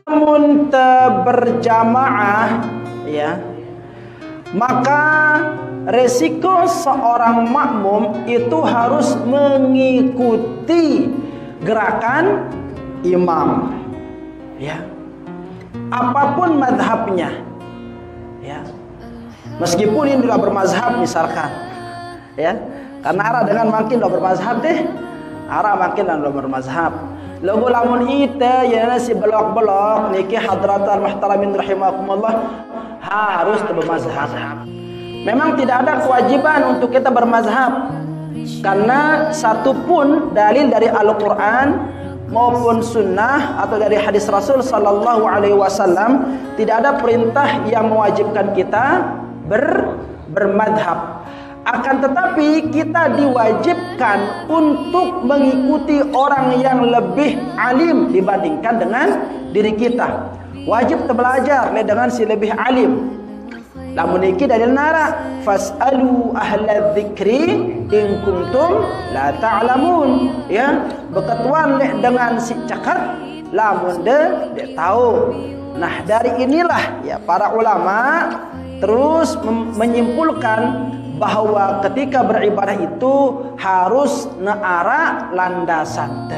Namun berjamaah, ya, maka resiko seorang makmum itu harus mengikuti gerakan imam, ya, apapun madhabnya, ya, meskipun ini sudah bermazhab misalkan, ya, karena arah dengan makin sudah bermazhab deh, arah makin sudah bermazhab. Lagu lamun ita ya nasi belok-belok niki hadratal muhtaramin rahimakumullah harus bermazhab. Memang tidak ada kewajiban untuk kita bermazhab, karena satu pun dalil dari Al-Quran maupun sunnah atau dari hadis Rasul sallallahu alaihi wasallam tidak ada perintah yang mewajibkan kita bermadhab. Akan tetapi kita diwajibkan untuk mengikuti orang yang lebih alim dibandingkan dengan diri kita. Wajib belajar dengan si lebih alim. Lamun iki dalil nara fasalu ahla dzikri in kuntum la ta'lamun, ya, beketuan dengan si cakat lamun de tahu. Nah, dari inilah ya para ulama terus menyimpulkan bahwa ketika beribadah itu harus neara landasan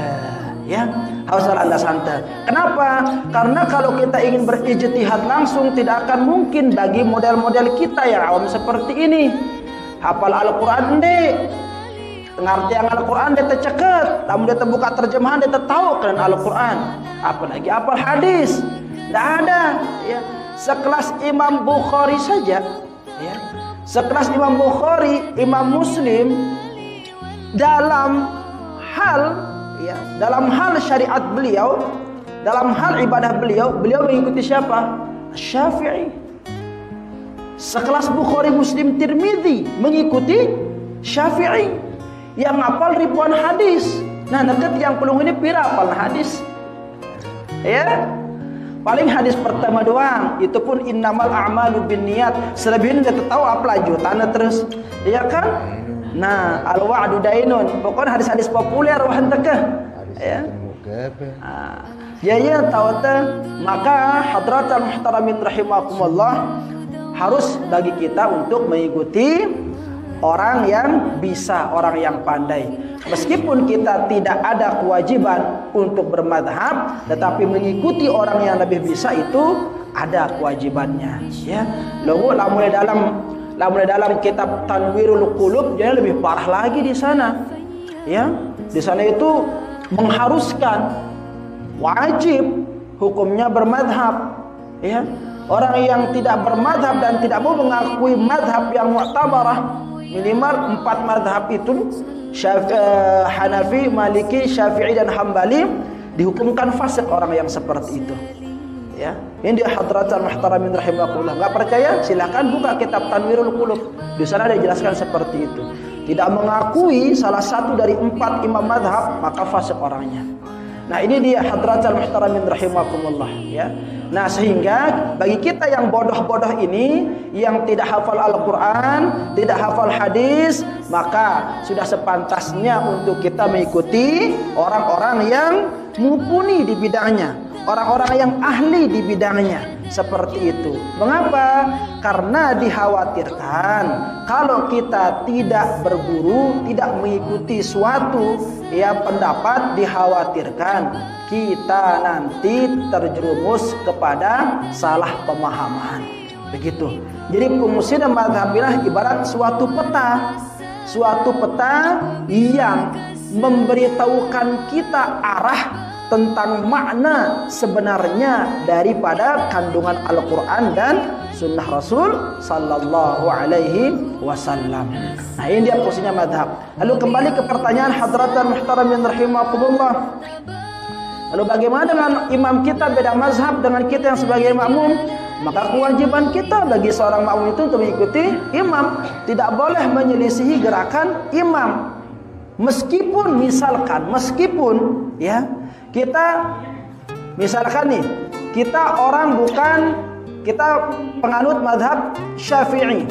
ya, harus landasan. Kenapa? Karena kalau kita ingin berijtihad langsung tidak akan mungkin bagi model-model kita yang awam seperti ini. Hafal Al-Quran deh, ngerti yang Al-Quran dia terceket, namun dia terbuka terjemahan dia tahu kan Al-Quran, apalagi hafal hadis. Tidak ada, ya. Sekelas Imam Bukhari saja, ya, sekelas Imam Bukhari, Imam Muslim, dalam hal, ya, dalam hal syariat beliau, dalam hal ibadah beliau mengikuti siapa? Syafi'i. Sekelas Bukhari, Muslim, Tirmidzi mengikuti Syafi'i yang hafal ribuan hadis. Nah, deket yang pelung ini pira hafal hadis, ya. Paling hadis pertama doang, itu pun innamal a'malu binniyat. Selebihnya dia tahu apa lanjutannya terus, ya kan? Nah, al-wa'du dainun. Pokoknya hadis-hadis populer wah teh, ya. Ya tahu teh. Maka hadratal muhtaramin rahimakumullah harus bagi kita untuk mengikuti orang yang bisa, orang yang pandai. Meskipun kita tidak ada kewajiban untuk bermadhab, tetapi mengikuti orang yang lebih bisa itu ada kewajibannya, ya. Lalu mulai dalam kitab Tanwirul Qulub jadi lebih parah lagi di sana, ya. Di sana itu mengharuskan wajib hukumnya bermadhab, ya. Orang yang tidak bermadhab dan tidak mau mengakui madhab yang mu'tabarah, minimal 4 madhab itu Hanafi, Maliki, Syafi'i dan Hambali, dihukumkan fasik orang yang seperti itu, ya. Ini dia hadratul muhtaramin rahimakumullah. Enggak percaya? Silakan buka kitab Tanwirul Qulub. Di sana ada dijelaskan seperti itu. Tidak mengakui salah satu dari 4 imam madhab maka fasik orangnya. Nah, ini dia hadratul muhtaramin rahimakumullah, ya. Nah, sehingga bagi kita yang bodoh-bodoh ini, yang tidak hafal Al-Quran, tidak hafal hadis, maka sudah sepantasnya untuk kita mengikuti orang-orang yang mumpuni di bidangnya, orang-orang yang ahli di bidangnya. Seperti itu. Mengapa? Karena dikhawatirkan kalau kita tidak berguru, tidak mengikuti suatu pendapat, dikhawatirkan kita nanti terjerumus kepada salah pemahaman. Begitu. Jadi pemusinan madhabilah ibarat suatu peta yang memberitahukan kita arah tentang makna sebenarnya daripada kandungan Al-Quran dan Sunnah Rasul Sallallahu Alaihi Wasallam. Nah, ini dia posisinya madhab. Lalu kembali ke pertanyaan hadratul muhtaramin rahimakumullah. Lalu bagaimana dengan imam kita beda mazhab dengan kita yang sebagai makmum? Maka kewajiban kita bagi seorang makmum itu untuk mengikuti imam. Tidak boleh menyelisihi gerakan imam. Meskipun ya, kita misalkan nih, kita orang bukan kita penganut mazhab Syafi'i,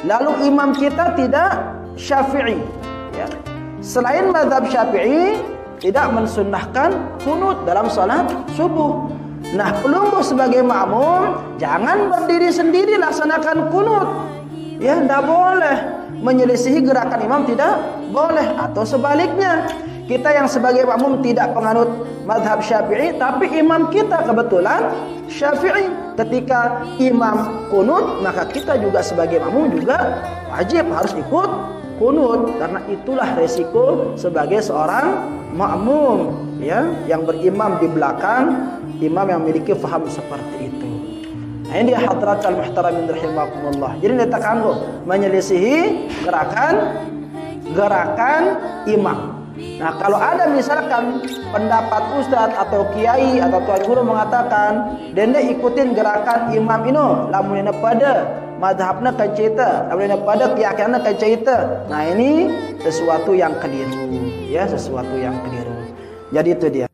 lalu imam kita tidak Syafi'i, ya. Selain mazhab Syafi'i tidak mensunnahkan kunut dalam salat subuh. Nah, pelungguh sebagai makmum jangan berdiri sendiri laksanakan kunut. Ya, tidak boleh. Menyelisihi gerakan imam tidak boleh. Atau sebaliknya, kita yang sebagai makmum tidak penganut mazhab Syafi'i, tapi imam kita kebetulan Syafi'i. Ketika imam kunut, maka kita juga sebagai makmum juga wajib harus ikut kunut, karena itulah resiko sebagai seorang makmum, ya, yang berimam di belakang imam yang memiliki faham seperti itu. Nah, ini dia hadratul muhtaramin rahimakumullah. Jadi dikatakan menyelisihi gerakan imam. Nah, kalau ada misalkan pendapat ustadz atau kiai atau tuan guru mengatakan dende ikutin gerakan imam ini, lamun pada madhabna kancita, lamun pada keyakinanna kancita. Nah, ini sesuatu yang keliru, ya, sesuatu yang keliru. Jadi itu dia.